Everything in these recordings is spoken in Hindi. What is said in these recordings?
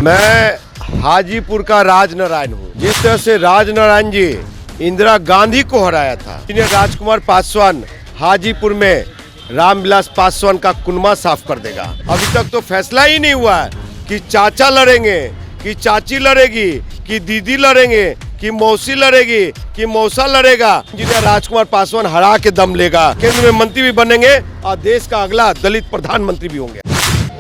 मैं हाजीपुर का राजनारायण हूँ। जिस तरह से राजनारायण जी इंदिरा गांधी को हराया था, राजकुमार पासवान हाजीपुर में रामविलास पासवान का कुनबा साफ कर देगा। अभी तक तो फैसला ही नहीं हुआ है कि चाचा लड़ेंगे, कि चाची लड़ेगी, कि दीदी लड़ेंगे, कि मौसी लड़ेगी, कि मौसा लड़ेगा। इंजीनियर राजकुमार पासवान हरा के दम लेगा, केंद्र में मंत्री भी बनेंगे और देश का अगला दलित प्रधानमंत्री भी होंगे।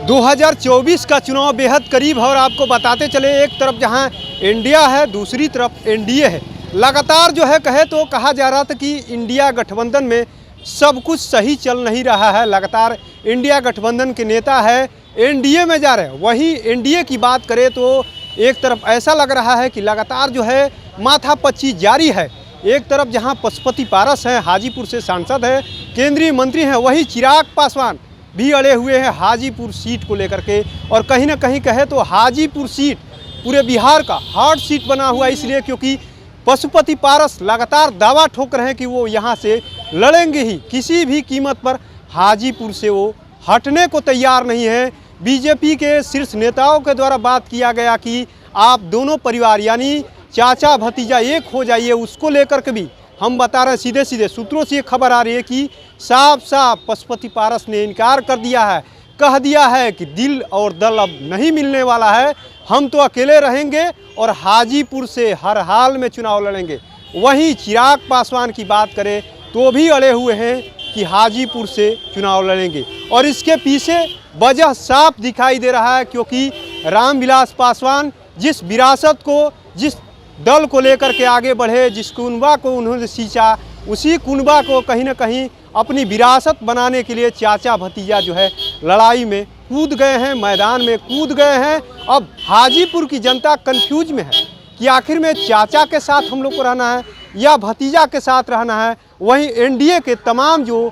2024 का चुनाव बेहद करीब है और आपको बताते चले, एक तरफ जहां इंडिया है, दूसरी तरफ एनडीए है। लगातार जो है कहे तो कहा जा रहा था कि इंडिया गठबंधन में सब कुछ सही चल नहीं रहा है। लगातार इंडिया गठबंधन के नेता है एनडीए में जा रहे हैं। वहीं एनडीए की बात करें तो एक तरफ ऐसा लग रहा है कि लगातार जो है माथापच्ची जारी है। एक तरफ जहां पशुपति पारस हैं, हाजीपुर से सांसद है, केंद्रीय मंत्री हैं, वहीं चिराग पासवान भी अड़े हुए हैं हाजीपुर सीट को लेकर के। और कहीं ना कहीं कहे तो हाजीपुर सीट पूरे बिहार का हॉट सीट बना हुआ, इसलिए क्योंकि पशुपति पारस लगातार दावा ठोक रहे हैं कि वो यहाँ से लड़ेंगे ही, किसी भी कीमत पर हाजीपुर से वो हटने को तैयार नहीं है। बीजेपी के शीर्ष नेताओं के द्वारा बात किया गया कि आप दोनों परिवार यानी चाचा भतीजा एक हो जाइए, उसको लेकर के भी हम बता रहे हैं। सीधे सीधे सूत्रों से ये खबर आ रही है कि साफ साफ पशुपति पारस ने इनकार कर दिया है, कह दिया है कि दिल और दल अब नहीं मिलने वाला है, हम तो अकेले रहेंगे और हाजीपुर से हर हाल में चुनाव लड़ेंगे। वहीं चिराग पासवान की बात करें तो भी अड़े हुए हैं कि हाजीपुर से चुनाव लड़ेंगे। और इसके पीछे वजह साफ दिखाई दे रहा है, क्योंकि रामविलास पासवान जिस विरासत को, जिस दल को लेकर के आगे बढ़े, जिस कुनबा को उन्होंने सींचा, उसी कुनबा को कहीं ना कहीं अपनी विरासत बनाने के लिए चाचा भतीजा जो है लड़ाई में कूद गए हैं, मैदान में कूद गए हैं। अब हाजीपुर की जनता कंफ्यूज में है कि आखिर में चाचा के साथ हम लोग को रहना है या भतीजा के साथ रहना है। वहीं एनडीए के तमाम जो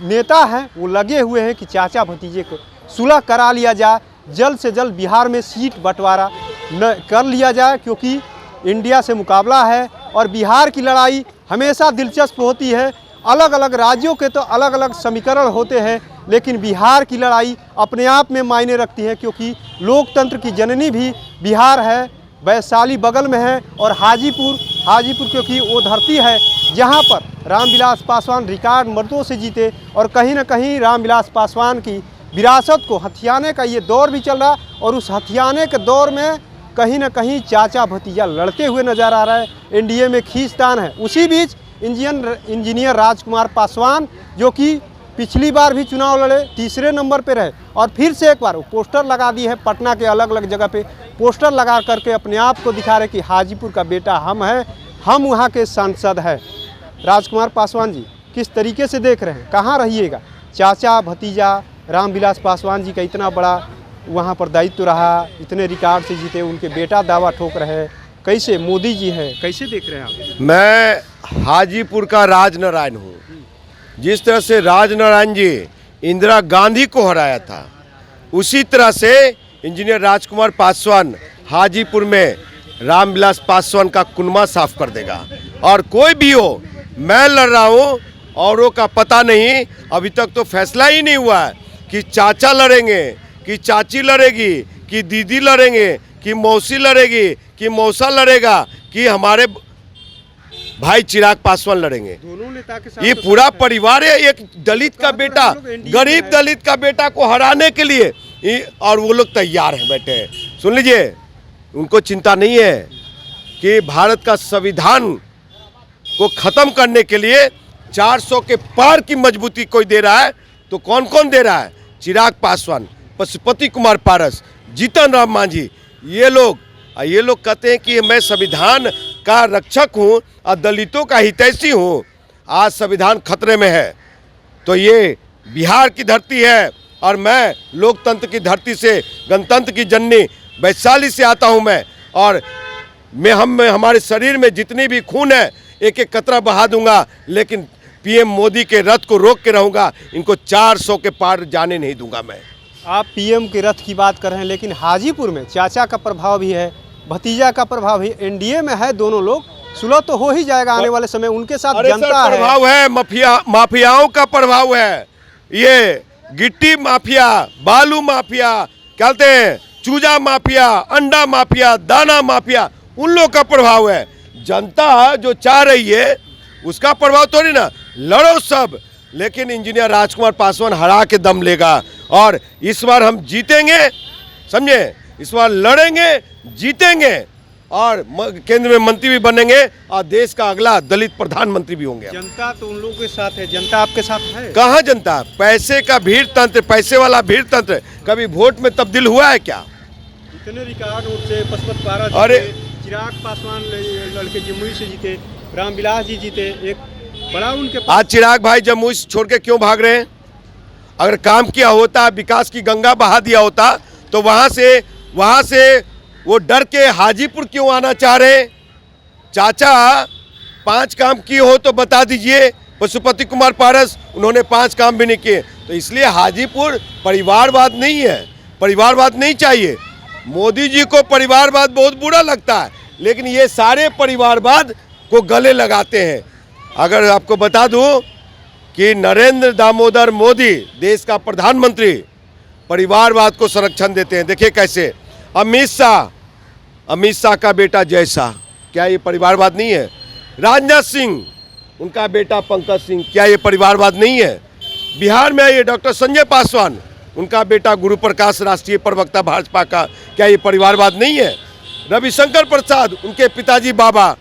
नेता हैं वो लगे हुए हैं कि चाचा भतीजे को सुलह करा लिया जाए, जल्द से जल्द बिहार में सीट बंटवारा न कर लिया जाए, क्योंकि इंडिया से मुकाबला है और बिहार की लड़ाई हमेशा दिलचस्प होती है। अलग अलग राज्यों के तो अलग अलग समीकरण होते हैं, लेकिन बिहार की लड़ाई अपने आप में मायने रखती है, क्योंकि लोकतंत्र की जननी भी बिहार है। वैशाली बगल में है और हाजीपुर क्योंकि वो धरती है जहां पर रामविलास पासवान रिकॉर्ड मतों से जीते। और कहीं ना कहीं रामविलास पासवान की विरासत को हथियाने का ये दौर भी चल रहा, और उस हथियाने के दौर में कहीं ना कहीं चाचा भतीजा लड़ते हुए नजर आ रहा है। एनडीए में खींचतान है। उसी बीच इंजीनियर राजकुमार पासवान, जो कि पिछली बार भी चुनाव लड़े, तीसरे नंबर पे रहे, और फिर से एक बार वो पोस्टर लगा दी है। पटना के अलग अलग जगह पे पोस्टर लगा करके अपने आप को दिखा रहे कि हाजीपुर का बेटा हम हैं, हम वहाँ के सांसद हैं। राजकुमार पासवान जी किस तरीके से देख रहे हैं, कहाँ रहिएगा? चाचा भतीजा रामविलास पासवान जी का इतना बड़ा वहाँ पर दायित्व रहा, इतने रिकॉर्ड से जीते, उनके बेटा दावा ठोक रहे हैं, कैसे मोदी जी हैं, कैसे देख रहे हैं आप? मैं हाजीपुर का राजनारायण हूँ। जिस तरह से राजनारायण जी इंदिरा गांधी को हराया था, उसी तरह से इंजीनियर राजकुमार पासवान हाजीपुर में रामविलास पासवान का कुनबा साफ कर देगा। और कोई भी हो, मैं लड़ रहा हूँ, औरों का पता नहीं। अभी तक तो फैसला ही नहीं हुआ है कि चाचा लड़ेंगे, कि चाची लड़ेगी, कि दीदी लड़ेंगे, कि मौसी लड़ेगी, कि मौसा लड़ेगा, कि हमारे भाई चिराग पासवान लड़ेंगे। दोनों नेता के साथ ये पूरा परिवार है। एक दलित का बेटा, गरीब दलित का बेटा को हराने के लिए, और वो लोग तैयार हैं बैठे। सुन लीजिए, उनको चिंता नहीं है कि भारत का संविधान को खत्म करने के लिए 400 के पार की मजबूती कोई दे रहा है, तो कौन कौन दे रहा है? चिराग पासवान, पशुपति कुमार पारस, जीतन राम मांझी, ये लोग कहते हैं कि मैं संविधान का रक्षक हूँ और दलितों का हितैषी हूँ। आज संविधान खतरे में है, तो ये बिहार की धरती है और मैं लोकतंत्र की धरती से, गणतंत्र की जननी वैशाली से आता हूँ मैं। और हमारे शरीर में जितनी भी खून है, एक एक कतरा बहा दूंगा, लेकिन पीएम मोदी के रथ को रोक के रहूँगा। इनको 400 के पार जाने नहीं दूंगा मैं। आप पीएम के रथ की बात कर रहे हैं, लेकिन हाजीपुर में चाचा का प्रभाव भी है, भतीजा का प्रभाव भी। एनडीए में है दोनों लोग, सुलह तो हो ही जाएगा आने वाले समय। उनके साथ जनता है, प्रभाव है, माफियाओं का प्रभाव है। ये गिट्टी माफिया, बालू माफिया, क्या कहते हैं, चूजा माफिया, अंडा माफिया, दाना माफिया, उन लोग का प्रभाव है। जनता जो चाह रही है उसका प्रभाव थोड़ी ना। लड़ो सब, लेकिन इंजीनियर राजकुमार पासवान हरा के दम लेगा और इस बार हम जीतेंगे, समझे। इस बार लड़ेंगे, जीतेंगे और केंद्र में मंत्री भी बनेंगे और देश का अगला दलित प्रधानमंत्री भी होंगे। जनता तो उन लोगों के साथ है, जनता आपके साथ है? कहाँ जनता? पैसे का भीड़ तंत्र, पैसे वाला भीड़ तंत्र कभी वोट में तब्दील हुआ है क्या? इतने रिकॉर्ड वोट से पशुपति पारस, अरे चिराग पासवान लड़के जमुई से जीते, रामविलास जी जीते, एक बड़ा उनके पास। आज चिराग भाई जमुई छोड़ के क्यों भाग रहे हैं? अगर काम किया होता, विकास की गंगा बहा दिया होता तो वहां से वो डर के हाजीपुर क्यों आना चाह रहे? चाचा 5 काम किए हो तो बता दीजिए। पशुपति कुमार पारस, उन्होंने 5 काम भी नहीं किए। तो इसलिए हाजीपुर परिवारवाद नहीं है, परिवारवाद नहीं चाहिए। मोदी जी को परिवारवाद बहुत बुरा लगता है, लेकिन ये सारे परिवारवाद को गले लगाते हैं। अगर आपको बता दूं कि नरेंद्र दामोदर मोदी देश का प्रधानमंत्री परिवारवाद को संरक्षण देते हैं। देखिए कैसे। अमित शाह का बेटा जय शाह, क्या ये परिवारवाद नहीं है? राजनाथ सिंह, उनका बेटा पंकज सिंह, क्या ये परिवारवाद नहीं है? बिहार में आइए, डॉक्टर संजय पासवान, उनका बेटा गुरु प्रकाश राष्ट्रीय प्रवक्ता भाजपा का, क्या ये परिवारवाद नहीं है? रविशंकर प्रसाद, उनके पिताजी बाबा,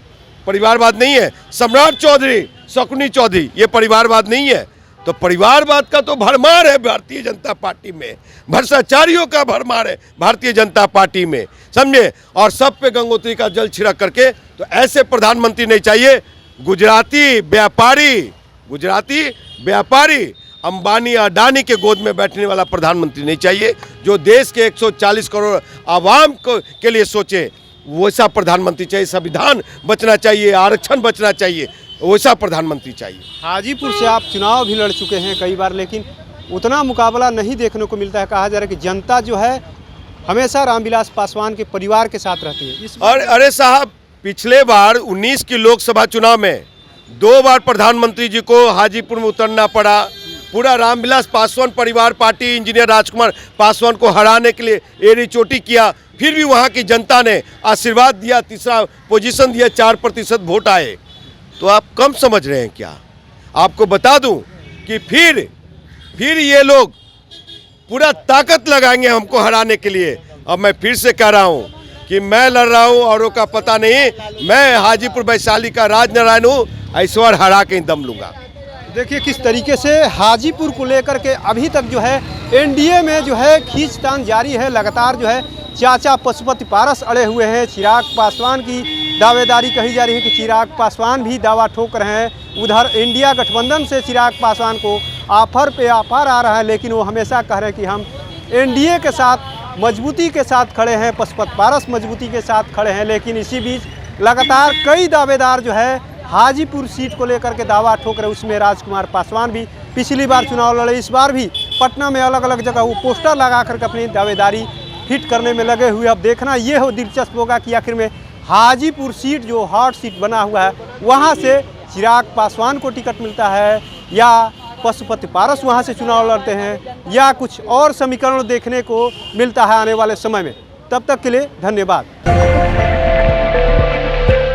परिवारवाद नहीं है? सम्राट चौधरी, शकुनी चौधरी, ये परिवारवाद नहीं है? तो परिवारवाद का तो भरमार है भारतीय जनता पार्टी में, भ्रष्टाचारियों का भरमार है भारतीय जनता पार्टी में, समझे। और सब पे गंगोत्री का जल छिड़क करके, तो ऐसे प्रधानमंत्री नहीं चाहिए। गुजराती व्यापारी अंबानी अडानी के गोद में बैठने वाला प्रधानमंत्री नहीं चाहिए। जो देश के 140 करोड़ आवाम के लिए सोचे, वैसा प्रधानमंत्री चाहिए। संविधान बचना चाहिए, आरक्षण बचना चाहिए, वैसा प्रधानमंत्री चाहिए। हाजीपुर से आप चुनाव भी लड़ चुके हैं कई बार, लेकिन उतना मुकाबला नहीं देखने को मिलता है। कहा जा रहा है कि जनता जो है हमेशा रामविलास पासवान के परिवार के साथ रहती है। और अरे साहब, पिछले बार 19 की लोकसभा चुनाव में 2 बार प्रधानमंत्री जी को हाजीपुर में उतरना पड़ा। पूरा रामविलास पासवान परिवार पार्टी इंजीनियर राजकुमार पासवान को हराने के लिए एड़ी चोटी किया, फिर भी वहाँ की जनता ने आशीर्वाद दिया, तीसरा पोजीशन दिया, 4% वोट आए। तो आप कम समझ रहे हैं क्या? आपको बता दूं कि फिर ये लोग पूरा ताकत लगाएंगे हमको हराने के लिए। अब मैं फिर से कह रहा हूं कि मैं लड़ रहा हूं, औरों का पता नहीं। मैं हाजीपुर वैशाली का राजनारायण हूं, इस बार हरा के दम लूंगा। देखिए किस तरीके से हाजीपुर को लेकर के अभी तक जो है एनडीए में जो है खींचतान जारी है। लगातार जो है चाचा पशुपति पारस अड़े हुए हैं। चिराग पासवान की दावेदारी कही जा रही है कि चिराग पासवान भी दावा ठोक रहे हैं। उधर इंडिया गठबंधन से चिराग पासवान को ऑफर पे ऑफर आ रहा है, लेकिन वो हमेशा कह रहे हैं कि हम एनडीए के साथ मजबूती के साथ खड़े हैं, पशुपति पारस मजबूती के साथ खड़े हैं। लेकिन इसी बीच लगातार कई दावेदार जो है हाजीपुर सीट को लेकर के दावा ठोक रहे। उसमें राजकुमार पासवान भी पिछली बार चुनाव लड़े, इस बार भी पटना में अलग अलग जगह वो पोस्टर लगा करके अपनी दावेदारी हिट करने में लगे हुए। अब देखना ये हो दिलचस्प होगा कि आखिर में हाजीपुर सीट जो हॉट सीट बना हुआ है वहाँ से चिराग पासवान को टिकट मिलता है या पशुपति पारस वहाँ से चुनाव लड़ते हैं या कुछ और समीकरण देखने को मिलता है आने वाले समय में। तब तक के लिए धन्यवाद।